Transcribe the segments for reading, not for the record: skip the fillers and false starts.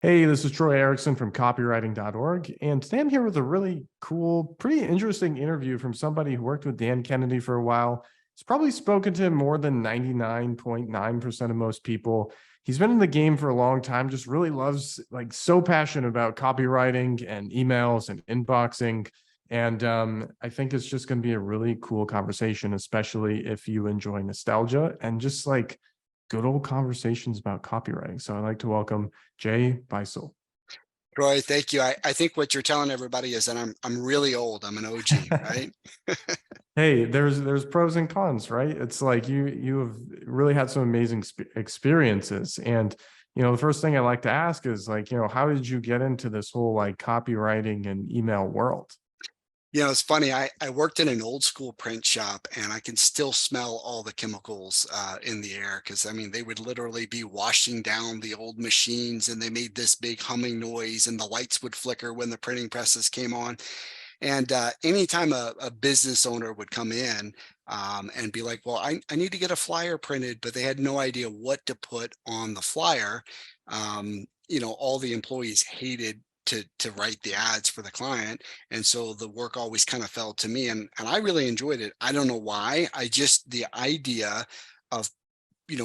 Hey, this is Troy Erickson from copywriting.org. And today I'm here with a really cool, pretty interesting interview from somebody who worked with Dan Kennedy for a while. He's probably spoken to him more than 99.9% of most people. He's been in the game for a long time, just really loves, like, so passionate about copywriting and emails and inboxing. And I think it's just going to be a really cool conversation, especially if you enjoy nostalgia and just like good old conversations about copywriting. So I'd like to welcome Jay Beistle. Troy, thank you. I think what you're telling everybody is that I'm really old. I'm an OG, right? Hey, there's pros and cons, right? It's like you have really had some amazing experiences, and the first thing I like to ask is, like, how did you get into this whole like copywriting and email world? It's funny. I worked in an old school print shop and I can still smell all the chemicals in the air because I mean they would literally be washing down the old machines and they made this big humming noise and the lights would flicker when the printing presses came on. And anytime a business owner would come in and be like, well, I need to get a flyer printed, but they had no idea what to put on the flyer. All the employees hated to write the ads for the client. And so the work always kind of fell to me. And I really enjoyed it. I don't know why. The idea of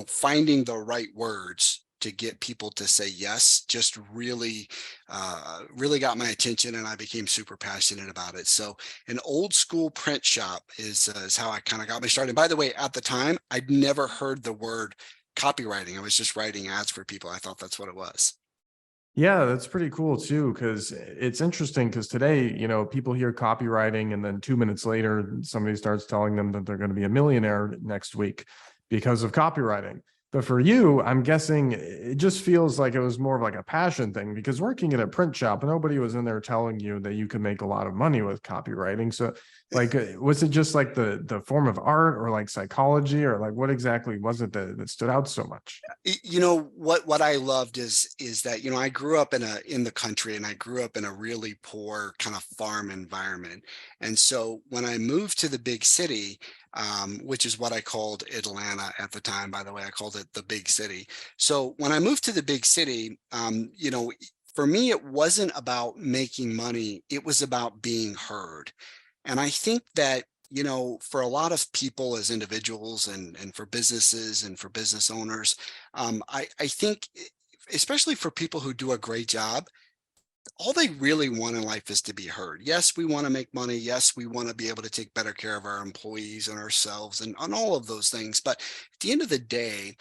finding the right words to get people to say yes just really got my attention and I became super passionate about it. So an old school print shop is how I kind of got me started. By the way, at the time, I'd never heard the word copywriting. I was just writing ads for people. I thought that's what it was. Yeah, that's pretty cool too, because it's interesting because today, people hear copywriting and then 2 minutes later, somebody starts telling them that they're going to be a millionaire next week because of copywriting. But for you, I'm guessing it just feels like it was more of like a passion thing because working at a print shop, nobody was in there telling you that you could make a lot of money with copywriting. So, like, was it just like the form of art or like psychology, or like what exactly was it that stood out so much? What I loved is that I grew up in the country and I grew up in a really poor kind of farm environment. And so when I moved to the big city, which is what I called Atlanta at the time, by the way, I called it the big city. So when I moved to the big city, for me it wasn't about making money, it was about being heard. And I think that for a lot of people as individuals and for businesses and for business owners, I think, especially for people who do a great job, all they really want in life is to be heard. Yes, we want to make money. Yes, we want to be able to take better care of our employees and ourselves and on all of those things. But at the end of the day,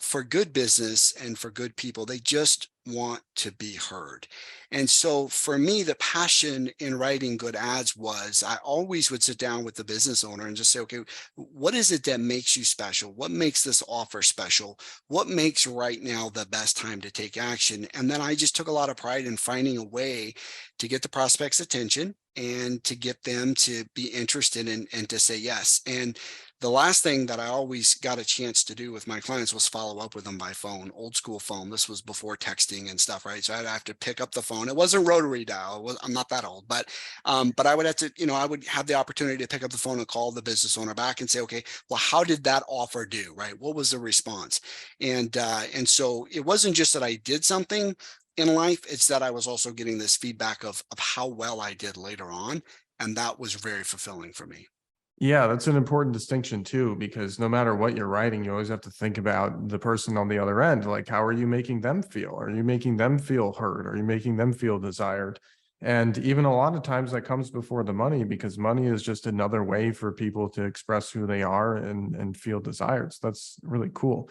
for good business and for good people, they just want to be heard. And so for me, the passion in writing good ads was I always would sit down with the business owner and just say, okay, what is it that makes you special? What makes this offer special? What makes right now the best time to take action? And then I just took a lot of pride in finding a way to get the prospect's attention and to get them to be interested in and to say yes. And the last thing that I always got a chance to do with my clients was follow up with them by phone, old school phone. This was before texting and stuff, right? So I'd have to pick up the phone. It wasn't rotary dial. I'm not that old, but I would have to, I would have the opportunity to pick up the phone and call the business owner back and say, okay, well, how did that offer do, right? What was the response? And so it wasn't just that I did something in life, it's that I was also getting this feedback of how well I did later on. And that was very fulfilling for me. Yeah, that's an important distinction too, because no matter what you're writing, you always have to think about the person on the other end. Like, how are you making them feel? Are you making them feel heard? Are you making them feel desired? And even a lot of times that comes before the money, because money is just another way for people to express who they are and feel desired. So that's really cool.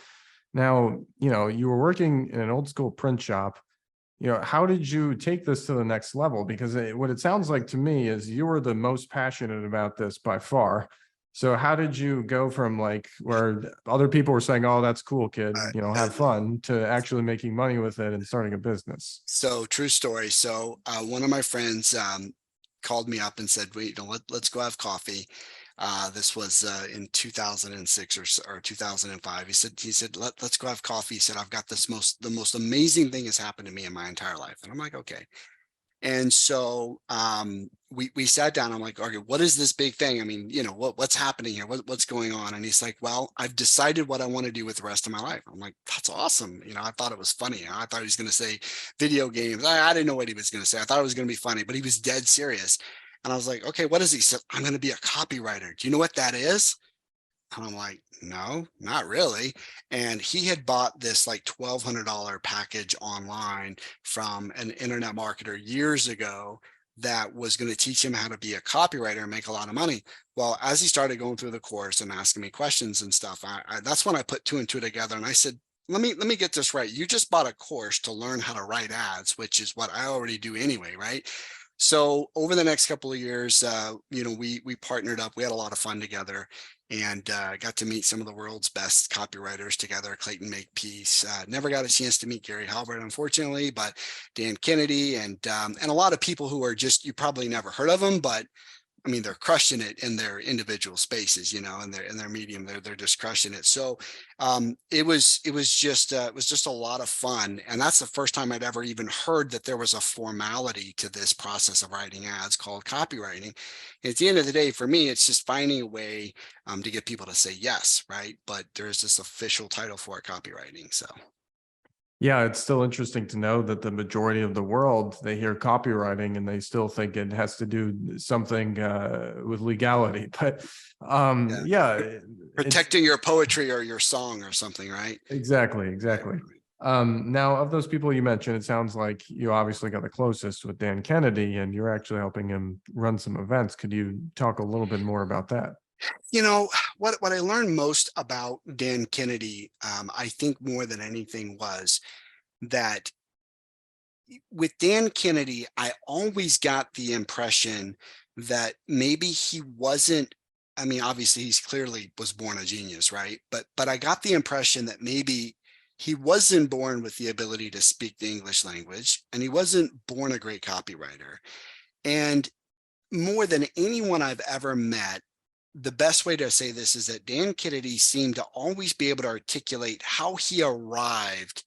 Now, you were working in an old school print shop. How did you take this to the next level? Because what it sounds like to me is you were the most passionate about this by far. So how did you go from, like, where other people were saying, "Oh, that's cool, kid, Uh, have fun," to actually making money with it and starting a business? So true story. So one of my friends called me up and said, "Wait, let's go have coffee." This was in 2006 or 2005. He said, let's go have coffee. He said, I've got the most amazing thing has happened to me in my entire life. And I'm like, okay. And so we sat down. I'm like, okay, what is this big thing? I mean, what's happening here? What's going on? And he's like, well, I've decided what I want to do with the rest of my life. I'm like, that's awesome. I thought it was funny. I thought he was going to say video games. I didn't know what he was going to say. I thought it was going to be funny, but he was dead serious. And I was like, okay, what is he? He said, I'm going to be a copywriter. Do you know what that is? And I'm like, no, not really. And he had bought this like $1,200 package online from an internet marketer years ago that was going to teach him how to be a copywriter and make a lot of money. Well, as he started going through the course and asking me questions and stuff, that's when I put two and two together. And I said, let me get this right. You just bought a course to learn how to write ads, which is what I already do anyway, right? So over the next couple of years, we partnered up. We had a lot of fun together, and got to meet some of the world's best copywriters together. Clayton Makepeace. Never got a chance to meet Gary Halbert, unfortunately, but Dan Kennedy and a lot of people who are just, you probably never heard of them, but I mean, they're crushing it in their individual spaces, in their medium. They're just crushing it. So it was just a lot of fun, and that's the first time I'd ever even heard that there was a formality to this process of writing ads called copywriting. At the end of the day, for me, it's just finding a way to get people to say yes, right? But there's this official title for it, copywriting. So. Yeah, it's still interesting to know that the majority of the world, they hear copywriting and they still think it has to do something with legality. But Yeah. yeah, it's Protecting your poetry or your song or something, right? exactly, Right, exactly. right. Now, of those people you mentioned, it sounds like you obviously got the closest with Dan Kennedy, and you're actually helping him run some events. Could you talk a little bit more about that? You know, what I learned most about Dan Kennedy, I think more than anything, was that with Dan Kennedy, I always got the impression that maybe he wasn't. I mean, obviously, he's clearly was born a genius, right? But I got the impression that maybe he wasn't born with the ability to speak the English language, and he wasn't born a great copywriter. And more than anyone I've ever met, the best way to say this is that Dan Kennedy seemed to always be able to articulate how he arrived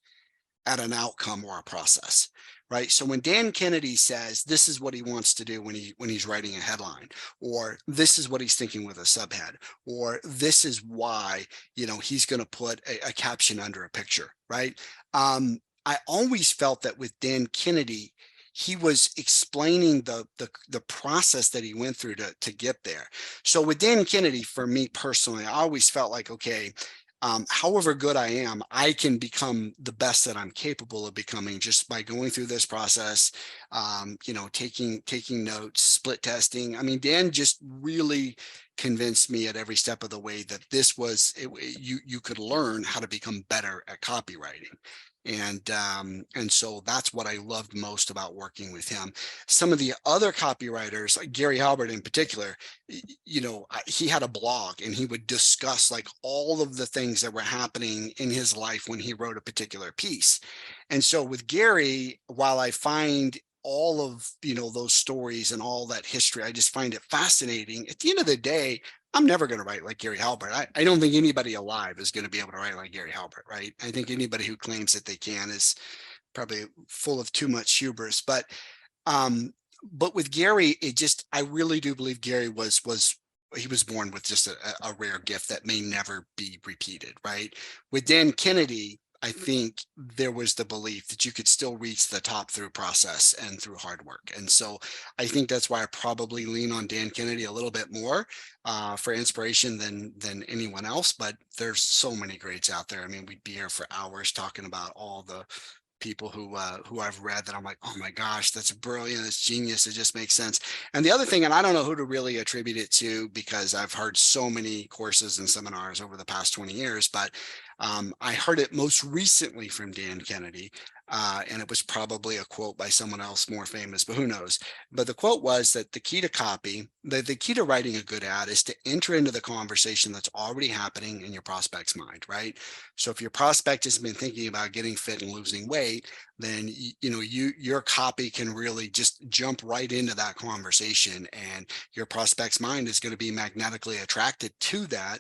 at an outcome or a process, right? So when Dan Kennedy says this is what he wants to do when he's writing a headline, or this is what he's thinking with a subhead, or this is why he's going to put a caption under a picture, right? I always felt that with Dan Kennedy, he was explaining the process that he went through to get there. So with Dan Kennedy, for me personally, I always felt like, okay, however good I am, I can become the best that I'm capable of becoming just by going through this process, taking notes, split testing. I mean, Dan just really convinced me at every step of the way that you could learn how to become better at copywriting. And so that's what I loved most about working with him. Some of the other copywriters, like Gary Halbert in particular, he had a blog and he would discuss like all of the things that were happening in his life when he wrote a particular piece. And so with Gary, while I find all of those stories and all that history, I just find it fascinating. At the end of the day, I'm never going to write like Gary Halbert. I don't think anybody alive is going to be able to write like Gary Halbert, right? I think anybody who claims that they can is probably full of too much hubris. But with Gary, I really do believe Gary he was born with just a rare gift that may never be repeated, right? With Dan Kennedy, I think there was the belief that you could still reach the top through process and through hard work. And so I think that's why I probably lean on Dan Kennedy a little bit more for inspiration than anyone else. But there's so many greats out there. I mean, we'd be here for hours talking about all the people who I've read that I'm like, oh my gosh, that's brilliant, that's genius, it just makes sense. And the other thing, and I don't know who to really attribute it to because I've heard so many courses and seminars over the past 20 years, but I heard it most recently from Dan Kennedy. And it was probably a quote by someone else more famous, but who knows? But the quote was that the key to copy, the key to writing a good ad is to enter into the conversation that's already happening in your prospect's mind, right? So if your prospect has been thinking about getting fit and losing weight, then your copy can really just jump right into that conversation, and your prospect's mind is going to be magnetically attracted to that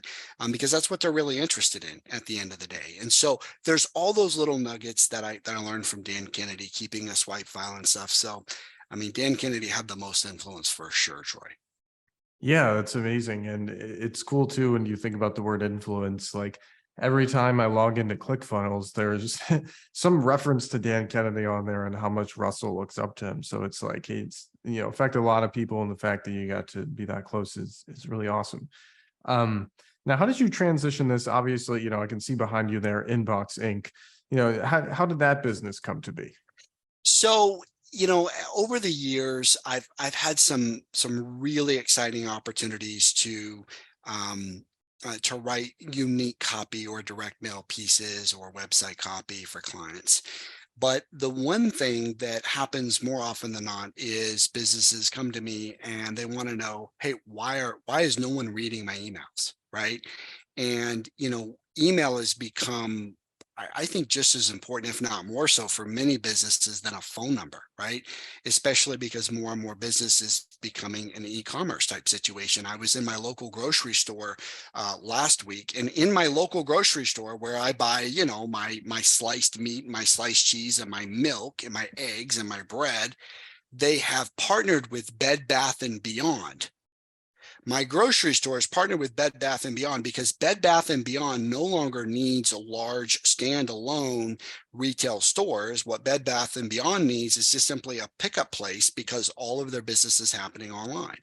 because that's what they're really interested in at the end of the day. And so there's all those little nuggets that I learned from Dan Kennedy, keeping a swipe file and stuff. So I mean, Dan Kennedy had the most influence for sure, Troy. Yeah, that's amazing. And it's cool too when you think about the word influence. Like every time I log into ClickFunnels, there's some reference to Dan Kennedy on there and how much Russell looks up to him. So it's like he's, affected a lot of people, and the fact that you got to be that close is really awesome. Now, how did you transition this? Obviously, I can see behind you there, Inbox Inc. How did that business come to be? So, over the years, I've had some really exciting opportunities to write unique copy or direct mail pieces or website copy for clients. But the one thing that happens more often than not is businesses come to me and they want to know, hey, why is no one reading my emails? Right. And email has become, I think, just as important, if not more so, for many businesses than a phone number, right? Especially because more and more business is becoming an e-commerce type situation. I was in my local grocery store last week, and in my local grocery store where I buy, my sliced meat, my sliced cheese, and my milk, and my eggs, and my bread, they have partnered with Bed Bath and Beyond. My grocery store is partnered with Bed Bath & Beyond because Bed Bath & Beyond no longer needs a large standalone retail stores. What Bed Bath & Beyond needs is just simply a pickup place because all of their business is happening online.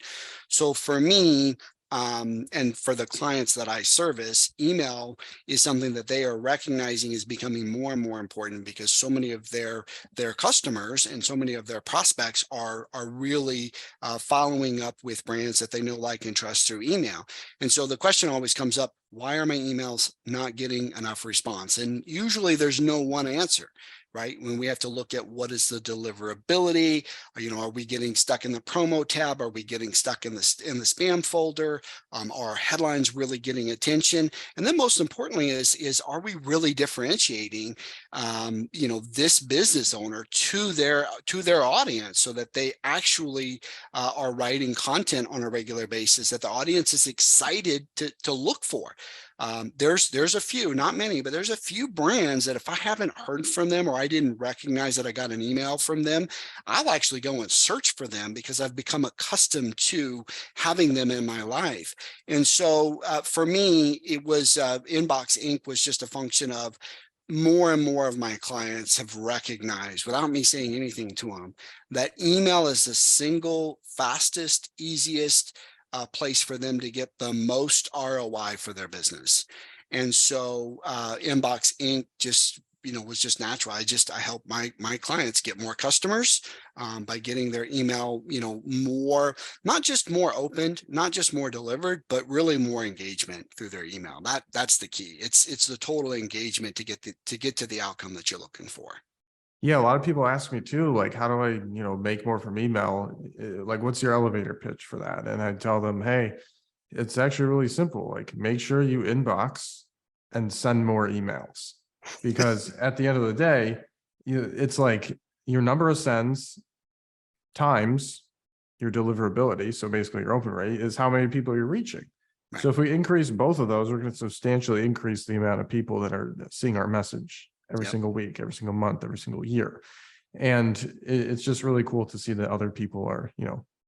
So for me, and for the clients that I service, email is something that they are recognizing is becoming more and more important because so many of their customers and so many of their prospects are really following up with brands that they know, like, and trust through email. And so the question always comes up, why are my emails not getting enough response? And usually there's no one answer, right? When we have to look at what is the deliverability, are we getting stuck in the promo tab? Are we getting stuck in the spam folder? Are headlines really getting attention? And then most importantly is are we really differentiating, this business owner to their audience so that they actually are writing content on a regular basis that the audience is excited to look for. There's a few, not many, but there's a few brands that if I haven't heard from them or I didn't recognize that I got an email from them, I'll actually go and search for them because I've become accustomed to having them in my life. And so for me, it was Inbox Inc. was just a function of more and more of my clients have recognized, without me saying anything to them, that email is the single fastest, easiest place for them to get the most ROI for their business. And so Inbox Inc. just was just natural. I help my clients get more customers by getting their email, more, not just more opened, not just more delivered, but really more engagement through their email. That's the key. It's the total engagement to get to the outcome that you're looking for. Yeah, a lot of people ask me too, like, how do I, make more from email? Like, what's your elevator pitch for that? And I tell them, hey, it's actually really simple. Like, make sure you inbox and send more emails, because at the end of the day, it's like your number of sends times your deliverability. So basically your open rate is how many people you're reaching. Right. So if we increase both of those, we're going to substantially increase the amount of people that are seeing our message every Yep. single week, every single month, every single year. And it's just really cool to see that other people are,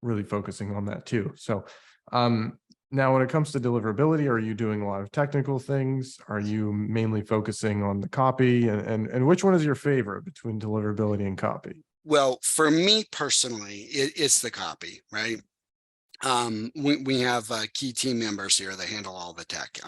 really focusing on that too. So now when it comes to deliverability, are you doing a lot of technical things? Are you mainly focusing on the copy? And which one is your favorite between deliverability and copy? Well, for me personally, it's the copy, right? We have key team members here that handle all the tech.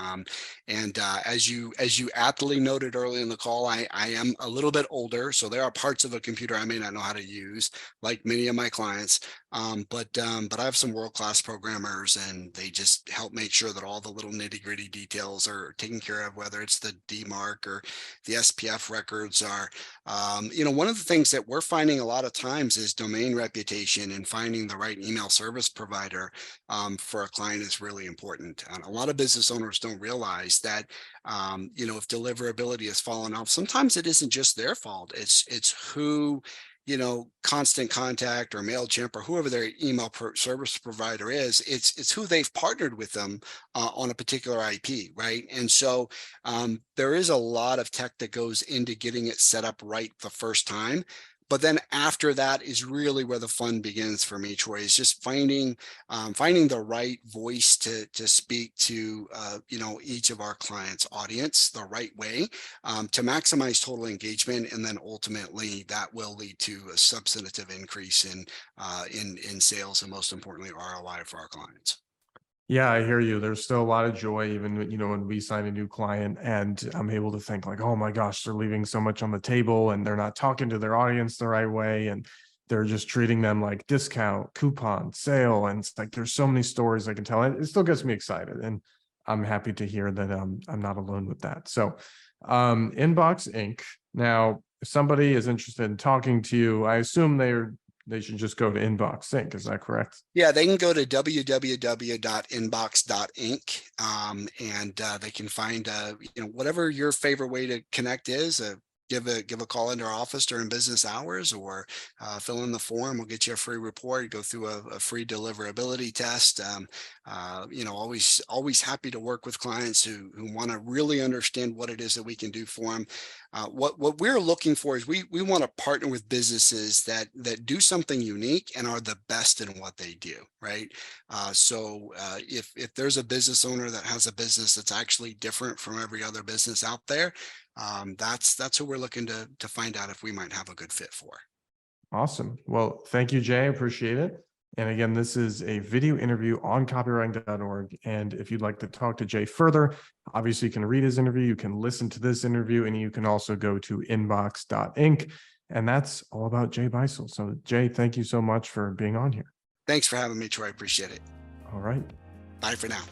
And as you aptly noted early in the call, I am a little bit older, so there are parts of a computer I may not know how to use, like many of my clients. But I have some world-class programmers, and they just help make sure that all the little nitty-gritty details are taken care of, whether it's the DMARC or the SPF records are. One of the things that we're finding a lot of times is domain reputation, and finding the right email service provider for a client is really important. And a lot of business owners don't realize that, if deliverability has fallen off, sometimes it isn't just their fault. It's who, Constant Contact or MailChimp or whoever their email service provider is, it's who they've partnered with them on a particular IP, right? And so there is a lot of tech that goes into getting it set up right the first time. But then after that is really where the fun begins for me, Troy, is just finding the right voice to speak to each of our clients' audience the right way, to maximize total engagement, and then ultimately that will lead to a substantive increase in sales, and most importantly ROI for our clients. Yeah, I hear you. There's still a lot of joy, even when we sign a new client and I'm able to think like, oh my gosh, they're leaving so much on the table and they're not talking to their audience the right way. And they're just treating them like discount, coupon, sale. And it's like, there's so many stories I can tell. It still gets me excited. And I'm happy to hear that I'm not alone with that. So Inbox Inc. Now, if somebody is interested in talking to you, I assume they should just go to Inbox Inc. Is that correct? Yeah, they can go to www.inbox.inc, and they can find whatever your favorite way to connect is. Give a call into our office during business hours, or fill in the form. We'll get you a free report. Go through a free deliverability test. Always happy to work with clients who want to really understand what it is that we can do for them. What we're looking for is we want to partner with businesses that do something unique and are the best in what they do, right? If there's a business owner that has a business that's actually different from every other business out there, that's who we're looking to find out if we might have a good fit for. Awesome. Well, thank you, Jay. I appreciate it. And again, this is a video interview on copywriting.org. And if you'd like to talk to Jay further, obviously you can read his interview, you can listen to this interview, and you can also go to inbox.inc. And that's all about Jay Beistle. So Jay, thank you so much for being on here. Thanks for having me, Troy. I appreciate it. All right. Bye for now.